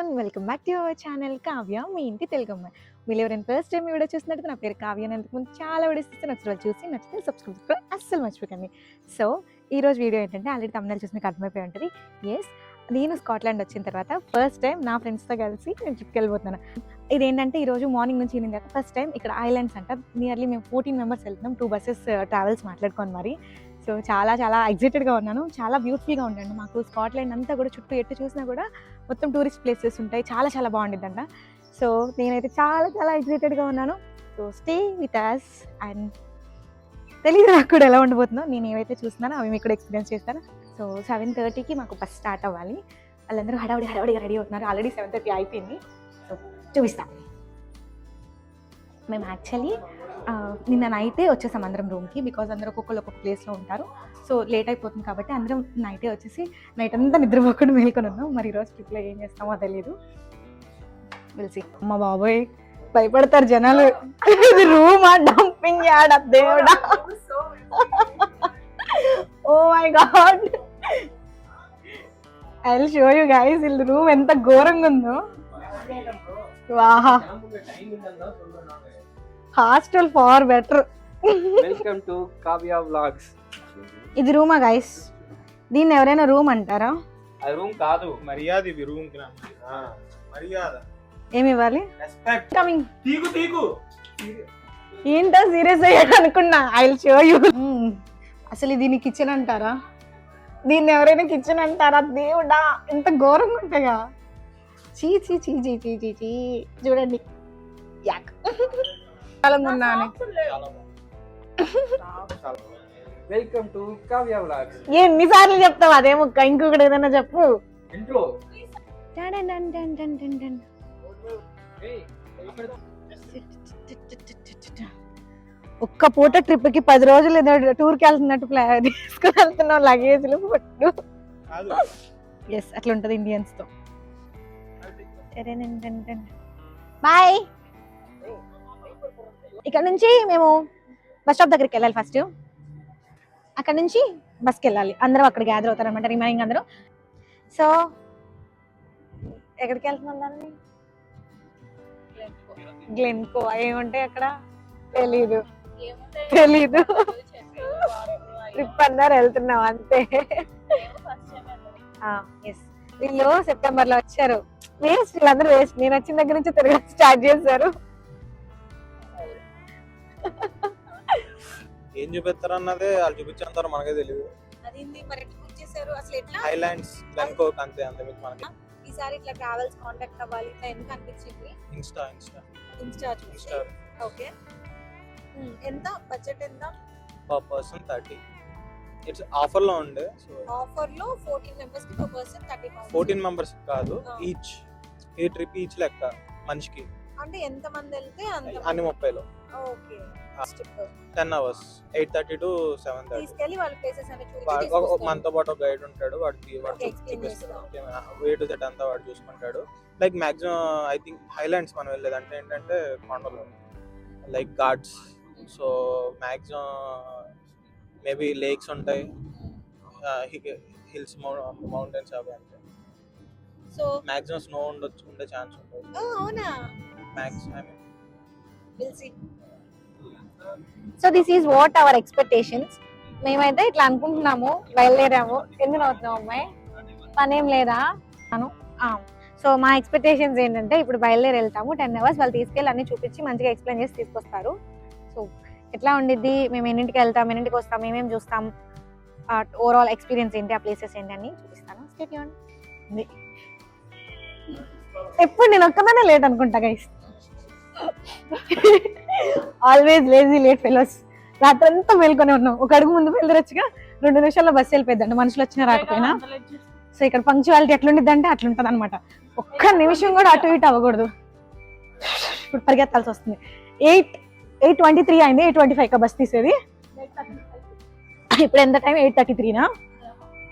Everyone, welcome back to our channel Kavya మీ ఇంటి తెలుగమ్మ. మీరు ఎవరైనా ఫస్ట్ టైం ఈ వీడియో చూసినట్టు నా పేరు కావ్య. నేను ముందు చాలా వీడియోస్ ఇస్తే నచ్చిన చూసి నచ్చితే సబ్స్క్రైబ్ కూడా అస్సలు మర్చిపోకండి. సో ఈరోజు వీడియో ఏంటంటే ఆల్రెడీ తమిళ చూసి మీకు అర్థమైపోయి ఉంటుంది. ఎస్, నేను స్కాట్లాండ్ వచ్చిన తర్వాత ఫస్ట్ టైం నా ఫ్రెండ్స్తో కలిసి నేను ట్రిప్కి వెళ్ళిపోతున్నాను. ఇదేంటంటే ఈరోజు మార్నింగ్ నుంచి ఈవినింగ్ దాకా ఫస్ట్ టైం ఇక్కడ ఐలాండ్స్ అంట. నియర్లీ మేము 14 మెంబర్స్ వెళ్తున్నాం, 2 బస్సెస్ ట్రావెల్స్ మాట్లాడుకోని మరి. సో చాలా చాలా ఎక్సైటెడ్గా ఉన్నాను. చాలా బ్యూటిఫుల్గా ఉండండి. మాకు స్కాట్లాండ్ అంతా కూడా చుట్టూ ఎట్టు చూసినా కూడా మొత్తం టూరిస్ట్ ప్లేసెస్ ఉంటాయి. చాలా చాలా బాగుంటుందంట. సో నేనైతే చాలా చాలా ఎక్సైటెడ్గా ఉన్నాను. So stay with us. And తెలియదు నాకు కూడా ఎలా ఉండబోతుందో. నేను ఏవైతే చూస్తున్నానో అవి మీకు కూడా ఎక్స్పీరియన్స్ చేస్తాను. సో 7:30కి మాకు బస్ స్టార్ట్ అవ్వాలి. వాళ్ళందరూ హడావుడిగా రెడీ అవుతున్నారు. ఆల్రెడీ 7:30 అయిపోయింది. సో చూపిస్తాను. మేము యాక్చువల్లీ నిన్న నైటే వచ్చేసాం అందరం రూమ్కి. బికాజ్ అందరూ ఒక్కొక్క ప్లేస్లో ఉంటారు. సో లేట్ అయిపోతుంది కాబట్టి అందరం నైటే వచ్చేసి నైట్ అంతా నిద్రపోకుండా మేల్కొని ఉన్నాం. మరి ఈరోజు ట్రిప్లో ఏం చేస్తామో తెలియదు. తెలిసి అమ్మ బాబోయ్ భయపడతారు జనాలు. ఇది రూమా, డంపింగ్ యార్డ్, దేవుడా, oh my god, I will show you guys. ఈ రూమ్ ఎంత ఘోరంగా ఉందో. వాహా, hostel far better. Welcome to Kavya vlogs. ఇది రూమా గైస్? దీన్ని ఎవరైనా రూమ్ అంటారా? అది రూమ్ కాదు, మర్యాద. ఇది రూమ్ కి మర్యాద. ఏమి ఇవ్వాలి? రెస్పెక్ట్. కమింగ్. తీకు ఏంటో సీరియస్ అయ్యాడు అనుకున్నా. I will show you. అసలు దీన్ని కిచెన్ అంటారా? దీన్ని ఎవరైనా కిచెన్ అంటారా? దేవుడా, ఎంత ఘోరంగా ఉంటాయా. చీ చీ చీ చీ చీ చీ చీ. చూడండి, యాక్ వెల్కమ్ టు కావ్య వ్లాగ్స్. ఎన్నిసార్లు చెప్తావు అదే ముక్క? ఇంకొకటి ఏదైనా చెప్పు. ఇంట్రో. ఒక్క పూట ట్రిప్ కి 10 రోజులు ఏదో టూర్కి వెళ్తున్నట్టు తీసుకుని వెళ్తున్నాం. లగేజ్లు పట్టు. ఎస్, అట్లా ఉంటుంది ఇండియన్స్ తో. బాయ్. ఇక్కడ నుంచి మేము బస్ స్టాప్ దగ్గరికి వెళ్ళాలి. ఫస్ట్ అక్కడ నుంచి బస్కి వెళ్ళాలి. అందరూ అక్కడ గ్యాదర్ అవుతారు అనమాట, రిమైనింగ్ అందరూ. సో ఎక్కడికి వెళ్తున్నాం దాన్ని? గ్లెన్కో. ఏముంటాయి అక్కడ తెలీదు. ట్రిప్ అన్నారు, వెళ్తున్నాం అంతే. ఎస్, వీళ్ళు సెప్టెంబర్ లో వచ్చారు. వేస్ట్, వీళ్ళందరూ వేస్ట్. నేను వచ్చిన దగ్గర నుంచి తిరగ స్టార్ట్ చేశారు. ఏం చూపిస్తారు అన్నదే వాళ్ళు చూపించేంత మనకే తెలియదు. హైలాండ్స్, గ్లెన్కోక్ అంతే. అంతే మీకు మనకి ఈసారి ఇట్లా ట్రావెల్స్ కాంటాక్ట్ అవ్వాలి ఇట్లా ఎందుకు అనిపించింది? ఇన్స్టా. ఓకే. ఎంత బడ్జెట్? ఎంత పర్ పర్సన్ 30. ఇట్స్ ఆఫర్ లో ఉండే. సో ఆఫర్ లో 14 మెంబర్స్ కి పర్ పర్సన్ 30 pounds. 14 మెంబర్స్ కాదు, ఈచ్ ఈ ట్రిప్ ఈచ్ లెక్క మనిషికి. అంటే ఎంత మంది వెళ్తే అంత అన్ని 30లో. ఓకే. 10 hours 8:30 to 7:30. తీసుకెళ్ళి వాళ్ళ ప్లేసెస్ అన్ని చూపించి మనతో పాటు ఒక గైడ్ ఉంటాడు. వాడు చూపిస్తాడు. వే టు దట్ అంతా వాడు చూసుకుంటాడు. Like maximum I think highlands మనం వెళ్ళేది అంటే ఏంటంటే కొండలు, like ghats. So maximum maybe lakes ఉంటాయి, హిల్స్, మౌంటైన్స్ అవి అంటే. సో మాక్సిమం స్నో ఉండే ఛాన్స్ ఉంటుంది. అవునా? Maximum will see. So this is what our expectations. మేమైతే ఇట్లా అనుకుంటున్నాము, బయలుదేరాము. ఎందుకు అవుతున్నాం అమ్మాయి? పనేం లేదా? సో మా ఎక్స్పెక్టేషన్స్ ఏంటంటే ఇప్పుడు బయలుదేరి వెళ్తాము. 10 hours వాళ్ళు తీసుకెళ్ళి అన్ని చూపించి మంచిగా ఎక్స్ప్లెయిన్ చేసి తీసుకొస్తారు. సో ఎట్లా ఉండిద్ది, మేము ఎన్నింటికి వెళ్తాం, ఎన్నింటికి వస్తాం, ఏమేమి చూస్తాం, ఓవరాల్ ఎక్స్పీరియన్స్ ఏంటి, ఆ ప్లేసెస్ ఏంటి అని చూపిస్తాను. Stay tuned. ఎప్పుడు నేను ఒక్కదానే లేట్ అనుకుంటా guys. Always lazy late fellows. రాత్రంతా మేల్కొని ఉన్నాం. ఒక అడుగు ముందు బయలుదేరొచ్చుగా 2 నిమిషాల్లో బస్సు వెళ్ళిపోద్దండి, మనుషులు వచ్చినా రాకపోయినా. సో ఇక్కడ పంక్చువాలిటీ ఎట్లుండిద్ది అంటే అట్లుంటది అనమాట. ఒక్క నిమిషం కూడా అటు ఇటు అవ్వకూడదు. ఇప్పుడు పరిగెత్తాల్సి వస్తుంది. 8:23 అయింది. 8:25 బస్ తీసేది. ఇప్పుడు ఎంత టైం? 8:33నా?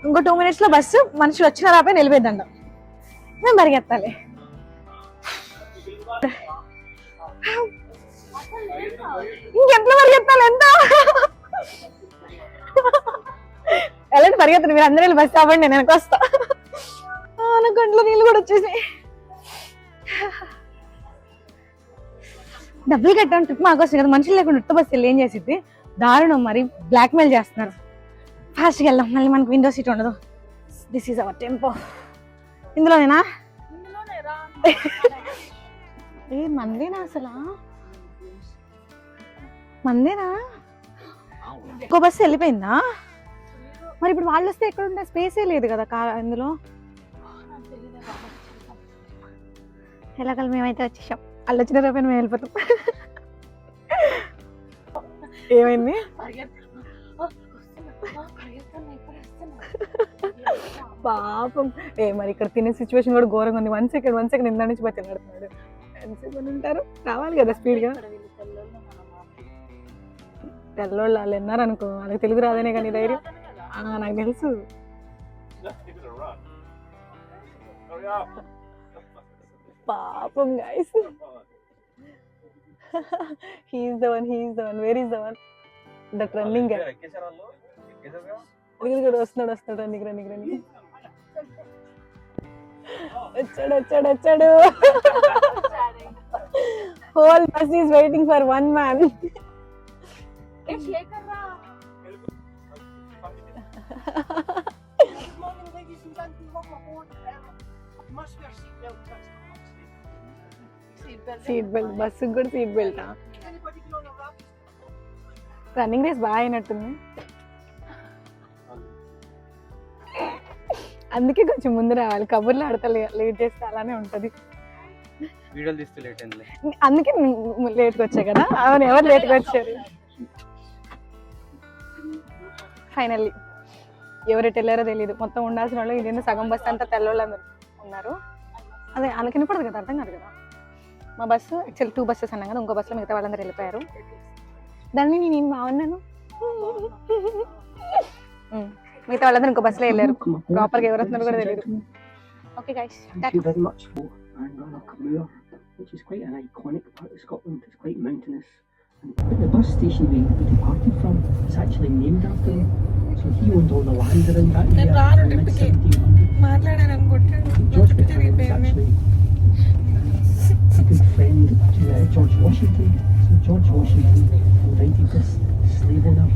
ఇంకో 2 minutes లో బస్సు మనుషులు వచ్చినా రాపోయి నిలిపేద్దండ. మేము పరిగెత్తాలి. ఇంకెంత పరిగెత్తాలి? ఎంత వెళ్ళండి, పరిగెత్తండి. మీరు అందరూ వెళ్ళి బస్ కాబట్టి నేను వెనక వస్తా. నా గంటలో నీళ్ళు కూడా వచ్చేసాయి. డబ్బులు కట్టాను ట్రిప్ మాకు వస్తుంది కదా, మనుషులు లేకుండా ఉత్త బస్సు వెళ్ళి ఏం చేసిద్ది, దారుణం మరి, బ్లాక్మెయిల్ చేస్తున్నారు. ఫాస్ట్గా వెళ్దాం, మళ్ళీ మనకు విండో సీట్ ఉండదు. This is our tempo. ఇందులోనేనా ఏ మందేనా అసలు, మందేనా? ఇంకో బస్సు వెళ్ళిపోయిందా? మరి ఇప్పుడు వాళ్ళు వస్తే ఎక్కడ ఉంటే స్పేసే లేదు కదా ఇందులో. ఎలాగల మేమైతే వచ్చేసాం, వాళ్ళు వచ్చిన రేపు మేము వెళ్ళిపోతాం. ఏమైంది? పాపం మరి ఇక్కడ తినే సిచ్యువేషన్ కూడా ఘోరంగా ఉంది. 1 సెకండ్ ఇందా నుంచి బట్టి నడుతున్నాడు. ఎంతసేపు ఉంటారు, రావాలి కదా స్పీడ్గా. తెల్లోళ్ళు వాళ్ళు విన్నారు అనుకో, వాళ్ళకి తెలుగు రాదనే కానీ ధైర్యం. నాకు తెలుసు. పాపం guys. He is the one, where is the one, that running guy. వస్తున్నాడు రన్నింగ్. వచ్చాడు. Whole bus is waiting for one man. Seat belt, బస్సుకి కూడా సీట్ బెల్ట్. రన్నింగ్ రేస్ బాగా అయినట్టుంది, అందుకే కొంచెం ముందు రావాలి. కబుర్లు ఆడతా లేట్ చేస్తే అలానే ఉంటది. వీడియోలు తీస్తే లేట్ అయింది, అందుకే లేట్గా వచ్చా కదా. అవును, ఎవరు లేట్గా వచ్చారు? ఫైనల్లీ ఎవరెటు వెళ్ళారో తెలియదు. మొత్తం ఉండాల్సిన వాళ్ళు ఇది సగం బస్సు అంతా తెల్లవాళ్ళు ఉన్నారు. అదే వాళ్ళకి వినపడదు కదా, అర్థం కాదు కదా. మా బస్సు యాక్చువల్లీ 2 బస్సెస్ అన్నాం కదా, ఇంకో బస్సులో మిగతా వాళ్ళందరూ వెళ్ళిపోయారు. దాన్ని నేను బాగున్నాను, మిగతా వాళ్ళందరూ ఇంకో బస్సులో వెళ్ళారు. ప్రాపర్గా ఎవరు వస్తున్నారు కూడా తెలియదు. Okay guys, which is quite an iconic part of Scotland. It's quite mountainous. But the bus station we departed from is actually named after him. So he owned all the land around that area in the mid-1700s. George Fitzgerald was actually a good friend to George Washington. So George Washington invited this slave owner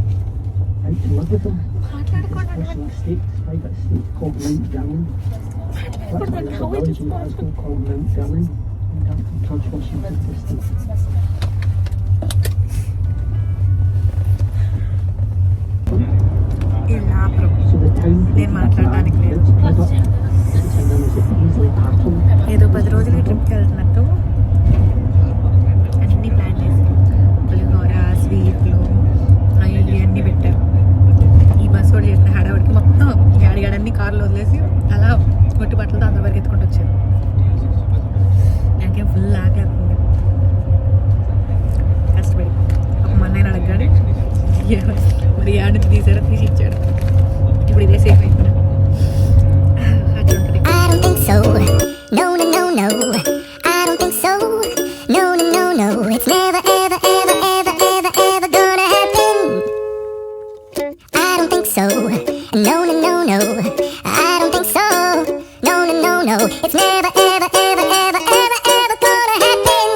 out to live with him. His personal estate, his private estate called Mount Darling. That's why there's a village in Glasgow called Mount Darling. George Washington estate. So the town ఏదో 10 రోజులకి ట్రిప్కి వెళ్తున్నట్టు అన్నీ plan చేసి పులిహోర, స్వీట్లు ఇవన్నీ పెట్టారు. ఈ బస్సు కూడా చేసిన హడావిడికి మొత్తం గాడిగాడన్నీ కార్లో వదిలేసి అలా ఒట్టి బట్టలతో అందరి వరకు ఎత్తుకుంటూ వచ్చారు. నాకేం ఫుల్ ఆకలేస్తుంది, కష్టపడి ఒక మన్నైనా అడగగాడు మరి యాడ్ నుంచి తీసాడు, తీసి ఇచ్చాడు. ఇప్పుడు ఇదే సేఫ్ అయిపోయినా. So, no, I don't think so. No, it's never, ever, ever, ever, ever, ever gonna happen. I don't think so. No, I don't think so. No, it's never, ever, ever, ever, ever, ever gonna happen.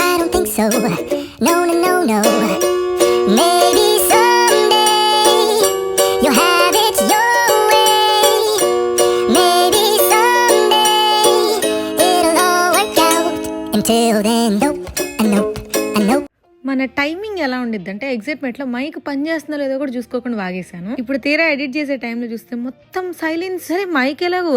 I don't think so. No. Maybe someday you'll have it your way. Maybe someday it'll all work out. Until then, nope. మన timing ఎలా ఉండిద్ది అంటే ఎగ్జైట్మెంట్లో mic పని చేస్తుందో లేదో కూడా చూసుకోకుండా వాగేశాను. ఇప్పుడు తీరా ఎడిట్ చేసే టైంలో చూస్తే మొత్తం సైలెన్స్. సరే మైక్ ఎలాగో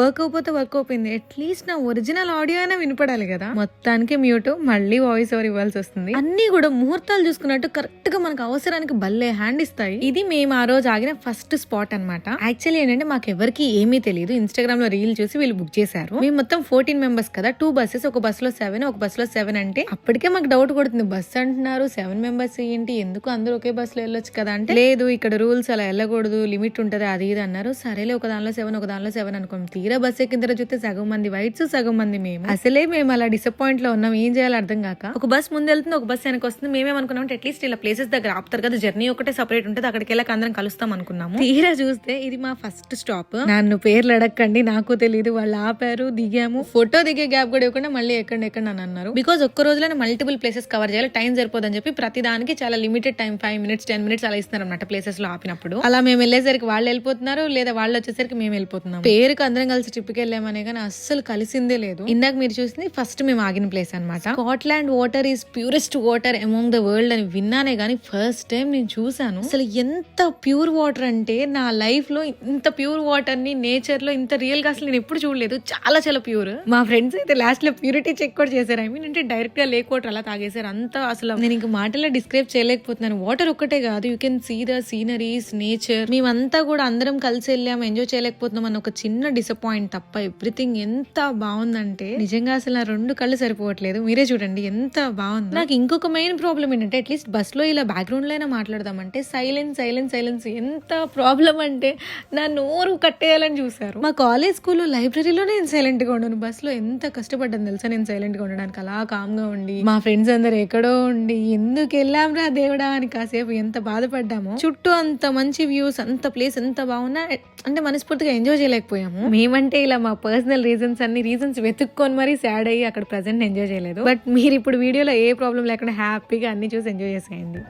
వర్క్ అయిపోయింది, అట్లీస్ట్ నా ఒరిజినల్ ఆడియో అయినా వినపడాలి కదా. మొత్తానికి మ్యూట్, మళ్ళీ వాయిస్ ఓవర్ ఇవ్వాల్సి వస్తుంది. అన్ని కూడా ముహూర్తాలు చూసుకున్నట్టు కరెక్ట్ గా మనకు అవసరానికి భలే హ్యాండ్ ఇస్తాయి. ఇది మేము ఆ రోజు ఆగిన ఫస్ట్ స్పాట్ అనమాట. యాక్చువల్లీ ఏంటంటే మాకు ఎవరికి ఏమీ తెలియదు, ఇన్స్టాగ్రామ్ లో రీల్ చూసి వీళ్ళు బుక్ చేశారు. మేము మొత్తం 14 మెంబర్స్ కదా, 2 బస్సెస్, ఒక బస్ లో 7, ఒక బస్ లో 7 అంటే అప్పటికే మాకు డౌట్ కొడుతుంది. బస్ అంటున్నారు, 7 7 మెంబర్స్ ఏంటి, ఎందుకు అందరూ ఒకే బస్సులో వెళ్ళొచ్చు కదా అంటే, లేదు ఇక్కడ రూల్స్ అలా వెళ్ళకూడదు, లిమిట్ ఉంటది అది ఇది అన్నారు. సరేలే ఒక దానిలో 7 ఒక దానిలో 7 అనుకోండి. తీరా బస్ ఎక్కిన తర్వాత చూస్తే సగం మంది వైట్స్, సగం మంది మేము. అసలే మేము అలా డిసప్పాయింట్ లో ఉన్నాం, ఏం చేయాలో అర్థం కాక. ఒక బస్ ముందు వెళ్తుంది, ఒక బస్ వెనక వస్తుంది. మేమేమనుకున్నాం అంటే అట్లీస్ట్ ఇలా ప్లేసెస్ దగ్గర ఆపుతారు కదా, జర్నీ ఒకటే సపరేట్ ఉంటుంది, అక్కడికి వెళ్ళక అందరం కలుస్తాం అనుకున్నాము. తీరా చూస్తే ఇది మా ఫస్ట్ స్టాప్. నన్ను పేర్లు అడగండి, నాకు తెలియదు. వాళ్ళు ఆపారు, దిగాము. ఫోటో దిగే గ్యాప్ కూడా ఇవ్వకుండా మళ్ళీ ఎక్కడ అని అన్నారు. బికాజ్ ఒక్క రోజులోనే మల్టిపుల్ ప్లేసెస్ కవర్ చేయాలి, టైం సరిపోదని చెప్పి ప్రతి దానికి చాలా లిమిటెడ్ టైం 5 minutes 10 minutes అలా ఇస్తున్నారు అన్నమాట ప్లేసెస్ లో ఆపినప్పుడు. అలా మేము వెళ్ళేసరికి వాళ్ళు వెళ్ళిపోతున్నారు, లేదా వాళ్ళు వచ్చేసరికి మేము వెళ్ళిపోతున్నాం. పేరుకి అందరం కలిసి ట్రిప్కి వెళ్ళామనే కానీ అస్సలు కలిసిందే లేదు. ఇందాక మీరు చూసింది ఫస్ట్ మేము ఆగిన ప్లేస్ అనమాట. Scotland water is purest water among the world అని విన్నానే గానీ ఫస్ట్ టైం నేను చూసాను. అసలు ఎంత ప్యూర్ వాటర్ అంటే నా లైఫ్ లో ఇంత ప్యూర్ వాటర్ ని నేచర్ లో ఇంత రియల్ గా అసలు నేను ఎప్పుడు చూడలేదు. చాలా చాలా ప్యూర్. మా ఫ్రెండ్స్ అయితే లాస్ట్ లో ప్యూరిటీ చెక్ కూడా చేశారు. ఐ మీన్ అంటే డైరెక్ట్ గా లేక్ వాటర్ అలా తాగేశారు. అంతా అసలు నేను ఇంకా మాటల్లో డిస్క్రైబ్ చేయలేకపోతున్నాను. వాటర్ ఒక్కటే కాదు, you can see the sceneries, nature. మేమంతా కూడా అందరం కలిసి వెళ్ళాము, ఎంజాయ్ చేయలేకపోతున్నాం అన్న ఒక చిన్న డిసప్పాయింట్ తప్ప ఎవ్రీథింగ్ ఎంత బాగుందంటే నిజంగా అసలు నా 2 కళ్ళు సరిపోవట్లేదు. మీరే చూడండి ఎంత బాగుంది. నాకు ఇంకొక మెయిన్ ప్రాబ్లం ఏంటంటే అట్లీస్ట్ బస్ లో ఇలా బ్యాక్గ్రౌండ్ లో అయినా మాట్లాడదామంటే సైలెన్స్ సైలెన్స్ సైలెన్స్. ఎంత ప్రాబ్లం అంటే నా నోరు కట్టేయాలని చూసారు. మా కాలేజ్ స్కూల్లో లైబ్రరీలో నేను సైలెంట్ గా ఉండను, బస్ లో ఎంత కష్టపడ్డాను తెలుసా నేను సైలెంట్ గా ఉండడానికి. అలా కామ్ గా ఉండి మా ఫ్రెండ్స్ అందరు ఎక్కడో ఉండి ఎందుకు వెళ్ళాంరా దేవుడా అని కాసేపు ఎంత బాధపడ్డాము. చుట్టూ అంత మంచి వ్యూస్, అంత ప్లేస్ ఎంత బాగున్నా అంటే మనస్ఫూర్తిగా ఎంజాయ్ చేయలేకపోయాము. మేమంటే ఇలా మా పర్సనల్ రీజన్స్ వెతుక్కొని మరీ సాడ్ అయ్యి అక్కడ ప్రెసెంట్ ఎంజాయ్ చేయలేదు. బట్ మీరు ఇప్పుడు వీడియోలో ఏ ప్రాబ్లం లేకుండా హ్యాపీగా అన్ని చూసి ఎంజాయ్ చేసేయండి.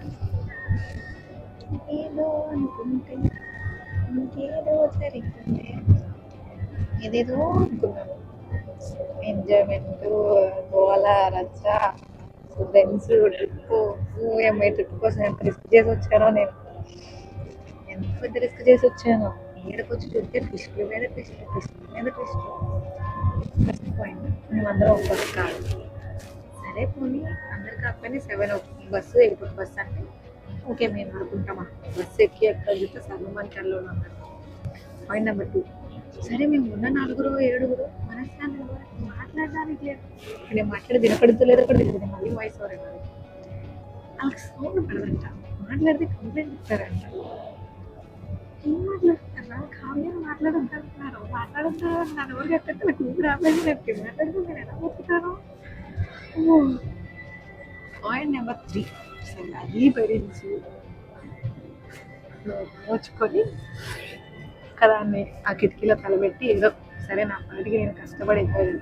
ఏదో అనుకుంటే ఇంకేదో జరిగింది, ఏదేదో అనుకున్నాను. ఎంజాయ్మెంట్, గోల, రచ్చ, ఫ్రెండ్స్, ట్రిప్. ఎంఐ ట్రిప్ కోసం ఎంత రిస్క్ చేసి వచ్చానో నేను, ఎంత పెద్ద రిస్క్ చేసి వచ్చాను. ఏడకొచ్చి చూస్తే ట్విస్ట్లు మీద ట్విస్ట్లు, ట్విస్ట్లు మీద ట్విస్ట్లు. ఫస్ట్ పాయింట్, మేమందరం ఒక బస్సు కాదు. సరే పోనీ అందరు కాకపోయినా 7 బస్సు 8 బస్సు అంటే ఓకే మేము అనుకుంటామా. బస్సు ఎక్కి ఎక్కడ చూస్తే సగం మంచాల్లో ఉన్నారు. పాయింట్ నెంబర్ 2, సరే మేము ఉన్న 4 7 మనశ్శాంతి మాట్లాడడానికి లేదు. నేను మాట్లాడి వినపడుతలేదు, అక్కడ తెలియదు మళ్ళీ వాయిస్ ఓవర్ ఇవ్వాలి. వాళ్ళకి సౌండ్ పడదంట, మాట్లాడితే కంప్లైంట్ ఇస్తారంట. ఏం మాట్లాడుతున్నా, కావ్యం మాట్లాడుతున్నారు నన్ను ఎవరు చెప్పంటే నాకు ఊపిరి ఆపేసి నేను మాట్లాడుతూ నేను ఎలా పోతున్నాను. పాయింట్ నెంబర్ 3, సరే అది భరించి మోచుకొని కదాన్ని ఆ కిటికీలో తలబెట్టి ఏదో సరే నా పాటికి నేను కష్టపడిపోయాను.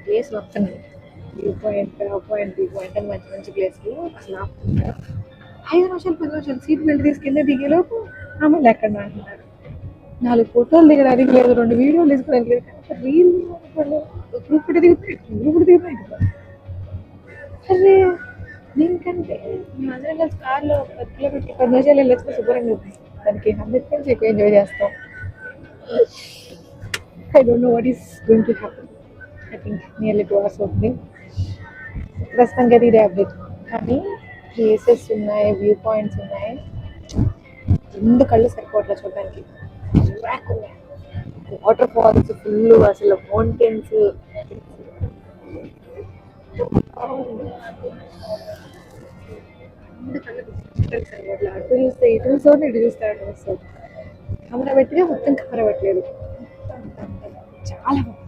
ప్లేస్ వస్తున్నాయి, వ్యూ పాయింట్, వ్యూ పాయింట్ అని మంచి మంచి ప్లేస్లు అసలు ఆపుతున్నారు. 5 నిమిషాలు 10 నిమిషాలు సీట్ బెల్ట్ తీసుకెళ్ళి దిగేలోపు మళ్ళీ ఎక్కడ అంటున్నారు. 4 ఫోటోలు దిగడానికి లేదు, 2 వీడియోలు తీసుకోవడానికి లేదు, రీల్ గ్రూప్ దిగిపోయి. అరే దీనికంటే మేము అందరం కలిసి కార్లో 10 కిలోమీటర్లు 10 నిమిషాలు వెళ్ళొచ్చిన శుభ్రంగా ఉంటాయి. దానికి 100 times ఎక్కువ ఎంజాయ్ చేస్తాం. I don't know what is going to happen. I think nearly 2 hours అవుతుంది. ప్రస్తుతానికి అది ఇదే అప్డేట్. కానీ ప్లేసెస్ ఉన్నాయి, వ్యూ పాయింట్స్ ఉన్నాయి, 2 కళ్ళు సరిపోవట్లేదు చూడడానికి. బ్యాక్ ఉన్నాయి, వాటర్ ఫాల్స్ ఫుల్, అసలు మౌంటైన్స్. అటు చూస్తే ఇటు చూస్తే ఇటు చూస్తే అటు వస్తుంది. కెమెరా పెట్టినా మొత్తం కెమెరా పెట్టలేదు. చాలా బాగుంది.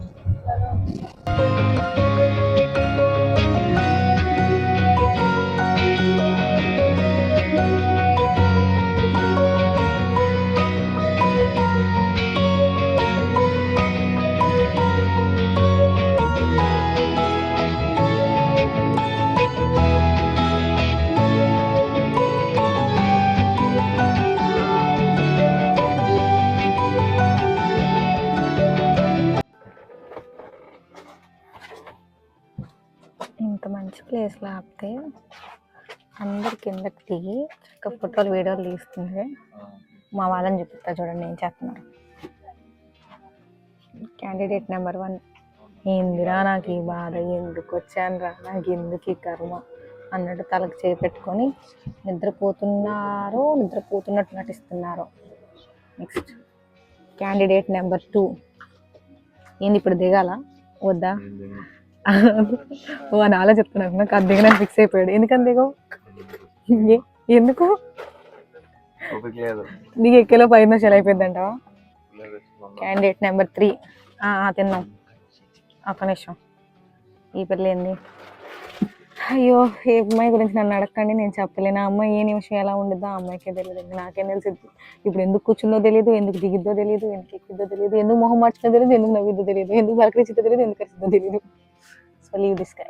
ఇంత మంచి ప్లేస్లో ఆపితే అందరు కిందకి దిగి చక్క ఫోటోలు వీడియోలు తీస్తుంది. మా వాళ్ళని చూపిస్తా చూడండి ఏం చేస్తున్నారు. క్యాండిడేట్ నెంబర్ 1, ఏందిరా నాకు ఈ బాధ, ఎందుకు వచ్చాను రా, నాకు ఎందుకు ఈ కర్మ అన్నట్టు తలకు చేపెట్టుకొని నిద్రపోతున్నట్టు నటిస్తున్నారు. నెక్స్ట్ క్యాండిడేట్ నెంబర్ 2, ఏంది ఇప్పుడు దిగాల వద్దా? ఓ అని అలా చెప్తున్నాను, నాకు అది దిగనని ఫిక్స్ అయిపోయాడు. ఎందుకని దిగవు? ఎందుకు నీకు ఎక్కేలో 5 నిమిషాలు అయిపోయిందంటావా? క్యాండిడేట్ నెంబర్ 3 తిన్నాం. ఒక్క నిమిషం, ఈ పిల్ల ఏంది? అయ్యో, ఏ అమ్మాయి గురించి నన్ను అడగండి, నేను చెప్పలేను. ఆ అమ్మాయి ఏ నిమిషం ఎలా ఉండిద్దో ఆ అమ్మాయికే తెలియదు, నాకేం తెలిసింది. ఇప్పుడు ఎందుకు కూర్చుందో తెలియదు, ఎందుకు దిగిద్దో తెలియదు, ఎందుకు ఎక్కిద్దో తెలియదు, ఎందుకు మొహం మార్చిందో తెలియదు, ఎందుకు నవ్విద్దో తెలియదు, ఎందుకు పలకరించిందో తెలియదు, ఎందుకు అరిచిద్దో తెలియదు. So leave this guy.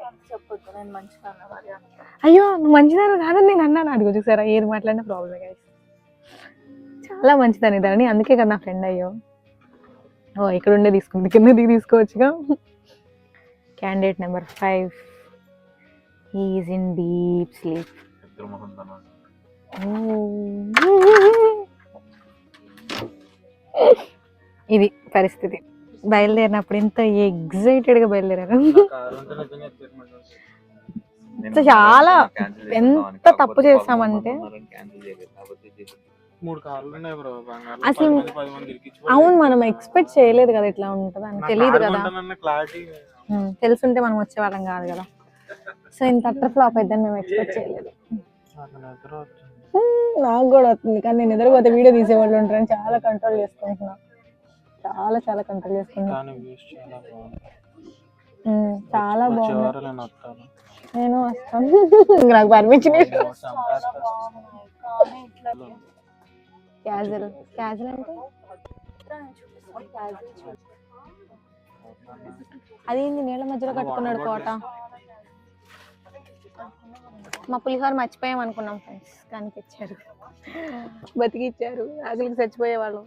అయ్యో, నువ్వు మంచిదాను కాదని నేను అన్నాను. అది చూసారా, ఏది మాట్లాడినా ప్రాబ్లమే గైస్. చాలా మంచిదాన్ని దాన్ని, అందుకే కదా నా ఫ్రెండ్ అయ్యో. ఓ ఇక్కడ ఉండే తీసుకుంది, కింద దిగి తీసుకోవచ్చుగా. Candidate number 5 is in deep sleep. ఇది పరిస్థితి. బయలుదేరినప్పుడు ఎంత ఎగ్జైటెడ్ గా బయలుదేరారు. చాలా ఎంత తప్పు చేస్తామంటే అసలు అవును, మనం ఎక్స్పెక్ట్ చేయలేదు కదా ఇట్లా ఉంటది అని, తెలియదు కదా. తెలుసుంటే మనం వచ్చేవాళ్ళం కాదు కదా. సో ఇంత అట్టర్ ఫ్లాప్ అయిద్దని మేము ఎక్స్పెక్ట్ చేయలేదు. నాకు కూడా వస్తుంది, కానీ నేను ఎదురుపోతే వీడియో తీసేవాళ్ళు ఉంటారని చాలా కంట్రోల్ చేసుకుంటున్నా. చాలా కంట్రోల్ చేసుకున్నా. చాలా బాగుంది. నేను వస్తాను, నాకు పర్మిషన్. క్యాజువల్ అంటే అదేంది నీళ్ళ మధ్యలో కట్టుకున్నాడు కోట. మా పులిహోర మర్చిపోయాం అనుకున్నాం ఫ్రెండ్స్, కానీ తెచ్చారు, బతికిచ్చారు. ఆకలికి చచ్చిపోయేవాళ్ళు.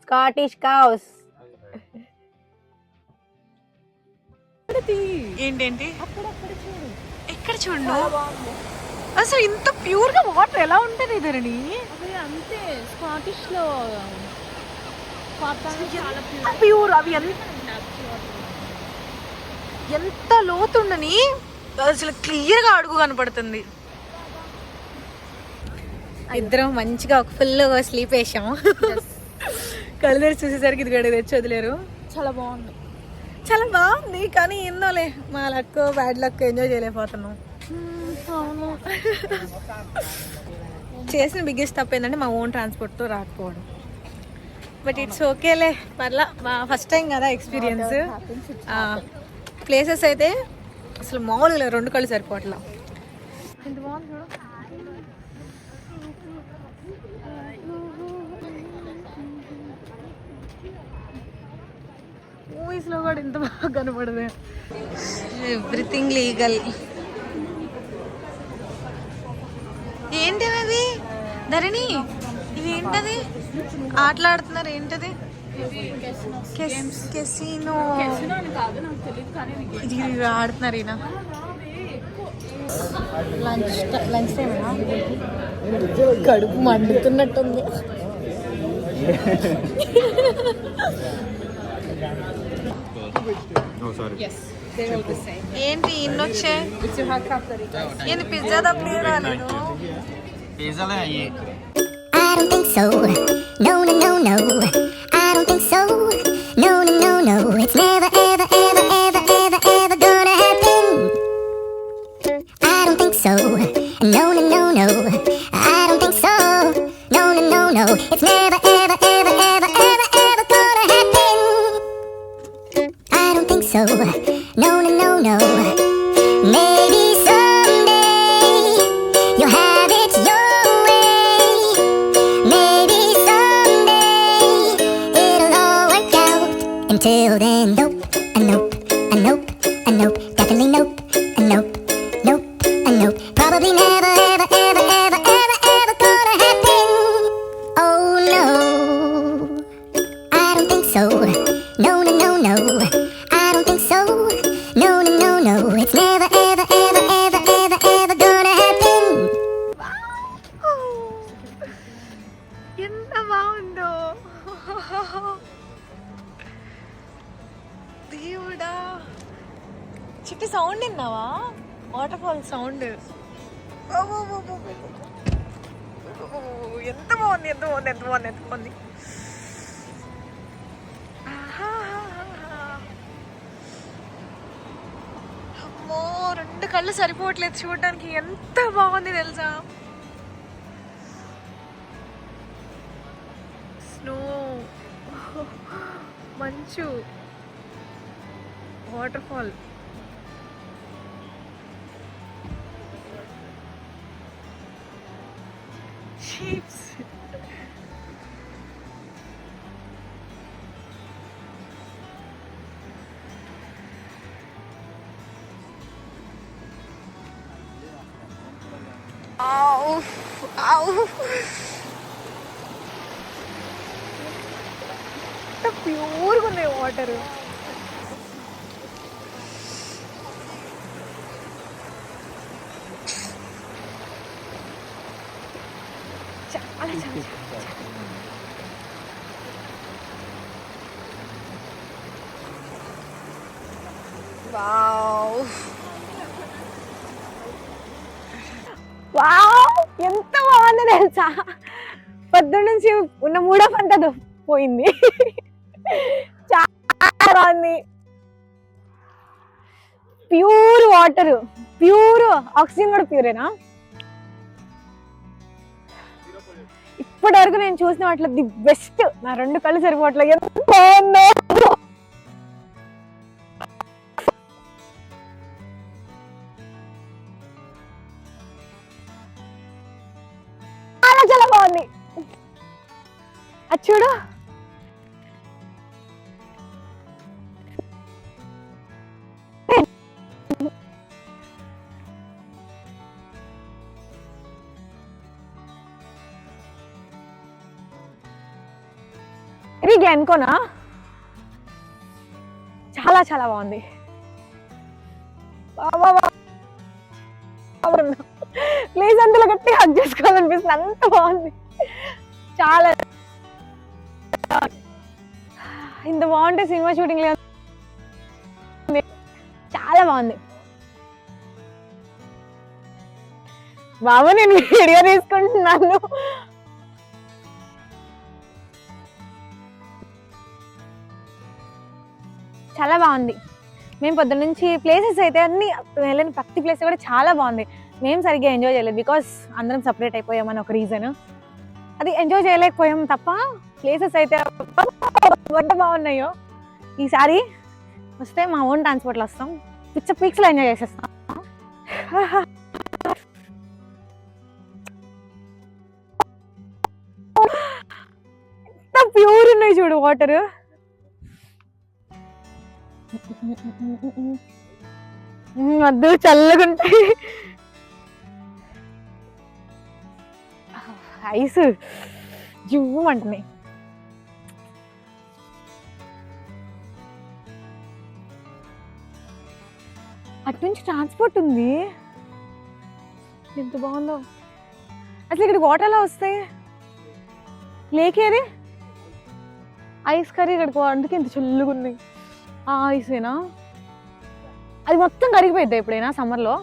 Scottish cows. ఏంటేంటి ఎక్కడ చూడు, అసలు ఇంత ప్యూర్ గా వాటర్ ఎలా ఉంటుంది ఇద్దరిని? అంతే స్కాటిష్ లో ప్యూర్. అవి ఎంత లోతుండని అసలు క్లియర్ గా అడుగు కనపడుతుంది. ఇద్దరం మంచిగా ఒక ఫుల్ స్లీప్ వేసాము. కళ్ళు తెరిచి చూసేసరికి ఇది గడి తెచ్చి వదిలేరు. చాలా బాగుంది, చాలా బాగుంది, కానీ ఏందోలే మా లక్ బ్యాడ్ లక్ ఎంజాయ్ చేయలేకపోతున్నాం. అవును. చేసిన బిగ్గెస్ట్ తప్పు ఏంటంటే మా ఓన్ ట్రాన్స్పోర్ట్తో రాకపోవడం. బట్ ఇట్స్ ఓకేలే, పర్లా. ఫస్ట్ టైం కదా ఎక్స్పీరియన్స్. ప్లేసెస్ అయితే అసలు మామూలుగా 2 కళ్ళు సరిపోవట్లా. ఎంత బాగుంది చూడు. మూవీస్లో కూడా ఇంత బాగా కనపడదు. Everything legal. ఏంటివి అవి ధరణి? ఇవి ఏంటది ఆటలాడుతున్నారు? ఏంటది? కెసినో ఇది ఆడుతున్నారు. ఈయన లంచ్ టైమేనా? కడుపు మండుతున్నట్టుంది. ఏంటి ఇన్నొచ్చే? ఏంటి పిజ్జా తప్ప రాలేదు? I don't think so. No, no, no, no. I don't think so. No, no, no, no. It's never, ever, ever, ever, ever, ever gonna happen. I don't think so. No, no, no, no. I don't think so. No, no, no, no. It's never, ever, ever, ever, ever, ever gonna happen. I don't think so. No, no, no, no. Maybe someday you'll have it your way. Maybe someday it'll all work out. Until then, nope, a nope, a nope, a nope. Definitely nope, a nope, nope, a nope. Probably never, ever, ever, ever, ever, ever gonna happen. Oh no, I don't think so. No, no, no, no. I don't think so. No, no, no, no. It's never, ever, ever, ever, ever, ever gonna happen. ఎంత బాగుందో దేవుడా. చిట్టి sound విన్నావా? Water fall sound. ఎంత బాగుంది ఎంత బాగుంది ఎంత బాగుంది ఎంత బాగుంది. అమ్మో 2 కళ్ళు సరిపోవట్లేదు చూడడానికి, ఎంత బాగుంది తెలుసా. స్నో, మంచు, వాటర్ ఫాల్. షీప్స్. ప్యూర్గా ఉన్నాయి వాటర్. చాలా చాలా వావ్ వావ్ ఎంత బాగుంది తెలుసా. పొద్దున్న నుంచి ఉన్న మూడో పంట పోయింది. చాలా బాగుంది. ప్యూర్ వాటర్, ప్యూర్ ఆక్సిజన్ కూడా ప్యూరేనా. ఇప్పటి వరకు నేను చూసిన వాటిలో ది బెస్ట్. నా 2 కళ్ళు సరిపోవట్లేదు, ఎంత బాగుందో. చాలా చాలా బాగుంది. అది చూడు, ఇది అనుకోనా. చాలా చాలా బాగుంది. ప్లీజ్ అందులో గట్టిగా హగ్ చేసుకోవాలనిపిస్తుంది, అంత బాగుంది. చాలా ఇంత బాగుంటే సినిమా షూటింగ్ లేదు. చాలా బాగుంది బాబు. నేను వీడియో తీసుకుంటున్నాను. చాలా బాగుంది. మేము పొద్దున్న నుంచి ప్లేసెస్ అయితే అన్ని వెళ్ళిన ప్రతి ప్లేస్ కూడా చాలా బాగుంది. మేము సరిగ్గా ఎంజాయ్ చేయలేదు, బికాస్ అందరం సపరేట్ అయిపోయామని ఒక రీజన్. అది ఎంజాయ్ చేయలేకపోయాం తప్ప ప్లేసెస్ అయితే ఎంత బాగున్నాయో. ఈసారి వస్తే మా ఓన్ ట్రాన్స్పోర్ట్లో వస్తాం, పిక్స్లో ఎంజాయ్ చేసేస్తాం. ఎంత ప్యూర్ ఉన్నాయి చూడు వాటర్. వద్దు, చల్లగా ఉంటాయి. ఐస్ జివ్వమంటున్నాయి. అటు నుంచి ట్రాన్స్పోర్ట్ ఉంది, ఎంత బాగుందో. అసలు ఇక్కడ వాటర్ ఎలా వస్తాయి? లేకేది ఐస్ కర్రీ ఇక్కడికి, అందుకే ఇంత చల్లగా ఉన్నాయి. ఆ ఐసేనా? అది మొత్తం కరిగిపోయిద్దా ఎప్పుడైనా సమ్మర్లో?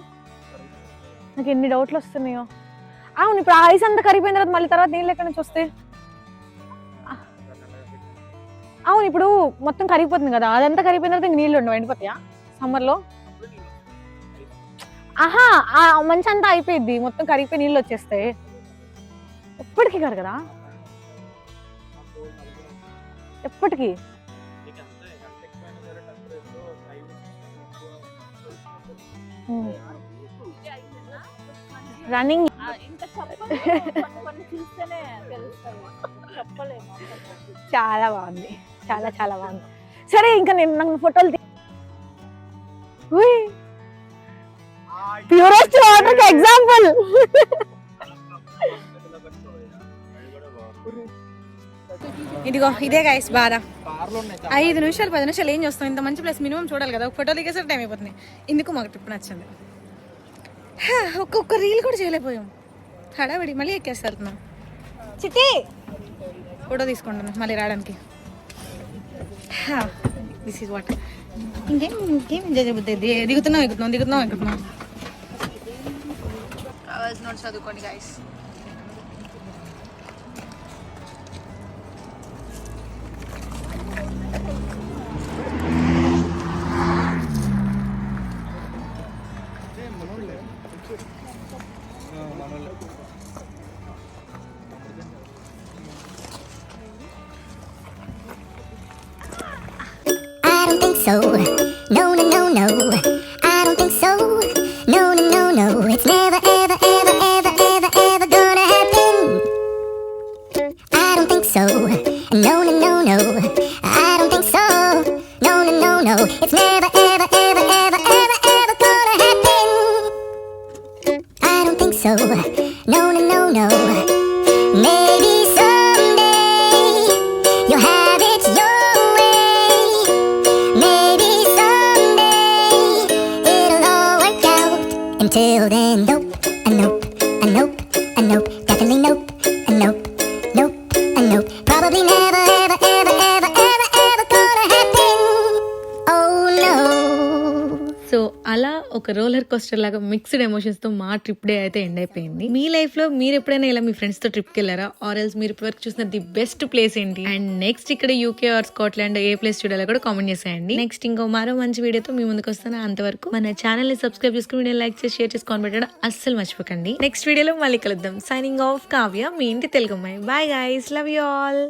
నాకు ఎన్ని డౌట్లు వస్తున్నాయో. అవును, ఇప్పుడు ఆ ఐస్ అంతా కరిగిపోయిన తర్వాత మళ్ళీ తర్వాత నీళ్ళు ఎక్కడి నుంచి వస్తాయి? అవును, ఇప్పుడు మొత్తం కరిగిపోతుంది కదా, అదంతా కరిగిపోయిన తర్వాత ఇంక నీళ్ళు ఉండవు, ఎండిపోతాయా సమ్మర్లో? ఆహా, ఆ మంచి అంతా అయిపోయింది, మొత్తం కరిగిపోయి నీళ్ళు వచ్చేస్తాయి. ఎప్పటికీ కరగదా? ఎప్పటికీ? రన్నింగ్ చాలా బాగుంది, చాలా చాలా బాగుంది. సరే, ఇంకా నేను నాకు ఫోటోలు ప్యూరెస్ట్ వాటర్ ఎగ్జాంపుల్. ఇదిగో ఇదే గైస్ బాధ. 5 నిమిషాలు 10 నిమిషాలు ఏం చేస్తాం? ఇంత మంచి ప్లేస్ మినిమం చూడాలి కదా. ఒక ఫోటో దిగేసరికి టైం అయిపోతుంది. ఇందుకు మాకు ట్రిప్ నచ్చింది. ఒక్కొక్క రీల్ కూడా చేయలేకపోయాం, హడావిడి. మళ్ళీ ఎక్కేసి వెళ్తున్నాం. చిట్టి ఫోటో తీసుకుంటున్నాం మళ్ళీ రావడానికి. This is what. ఇంకేం ఎంజాయ్ చేయబుద్ది. దిగుతున్నాం. కావాల్సిన చదువుకోండి guys. I don't think so. No, no, no, no. I don't think so. No, no, no, no. It's never, ever, ever, ever, ever, ever gonna happen. I don't think so. No, no, no, no. I don't think so. No, no, no, no. It's never, ever, ever, ever, ever, ever gonna happen. I don't think so. No, no, no, no. Maybe someday you'll have it your way. Maybe someday it'll all work out. Until then, nope, a nope, a nope, a nope, definitely nope, a nope, nope, a nope. Probably never, ever, ever, ever, ever, ever gonna happen. Oh no. So అలా ఒక roller coaster లాగా mixed emotions తో మా trip day అయితే end అయిపోయింది. మీ life లో మీరు ఎప్పుడైనా ఇలా మీ ఫ్రెండ్స్ తో ట్రిప్ కి వెళ్ళారా? ఆర్ ఎల్స్ మీరు ఇప్పటివరకు చూసిన ది బెస్ట్ ప్లేస్ ఏంటి? అండ్ నెక్స్ట్ ఇక్కడ యూకే ఆర్ స్కాట్లాండ్ ఏ ప్లేస్ చూడాలో కూడా కామెంట్ చేసేయండి. నెక్స్ట్ ఇంకో మరో మంచి వీడియోతో మీ ముందుకు వస్తాను. అంతవరకు మన ఛానల్ ని సబ్స్క్రైబ్ చేసుకుని వీడియో లైక్ చేసి షేర్ చేసి కామెంట్ పెట్టడం అస్సలు మర్చిపోకండి. నెక్స్ట్ వీడియోలో మళ్ళీ కలుద్దాం. సైనింగ్ ఆఫ్ కావ్య, మీ ఇంటి తెలుగు అమ్మాయి. Bye guys, love you all.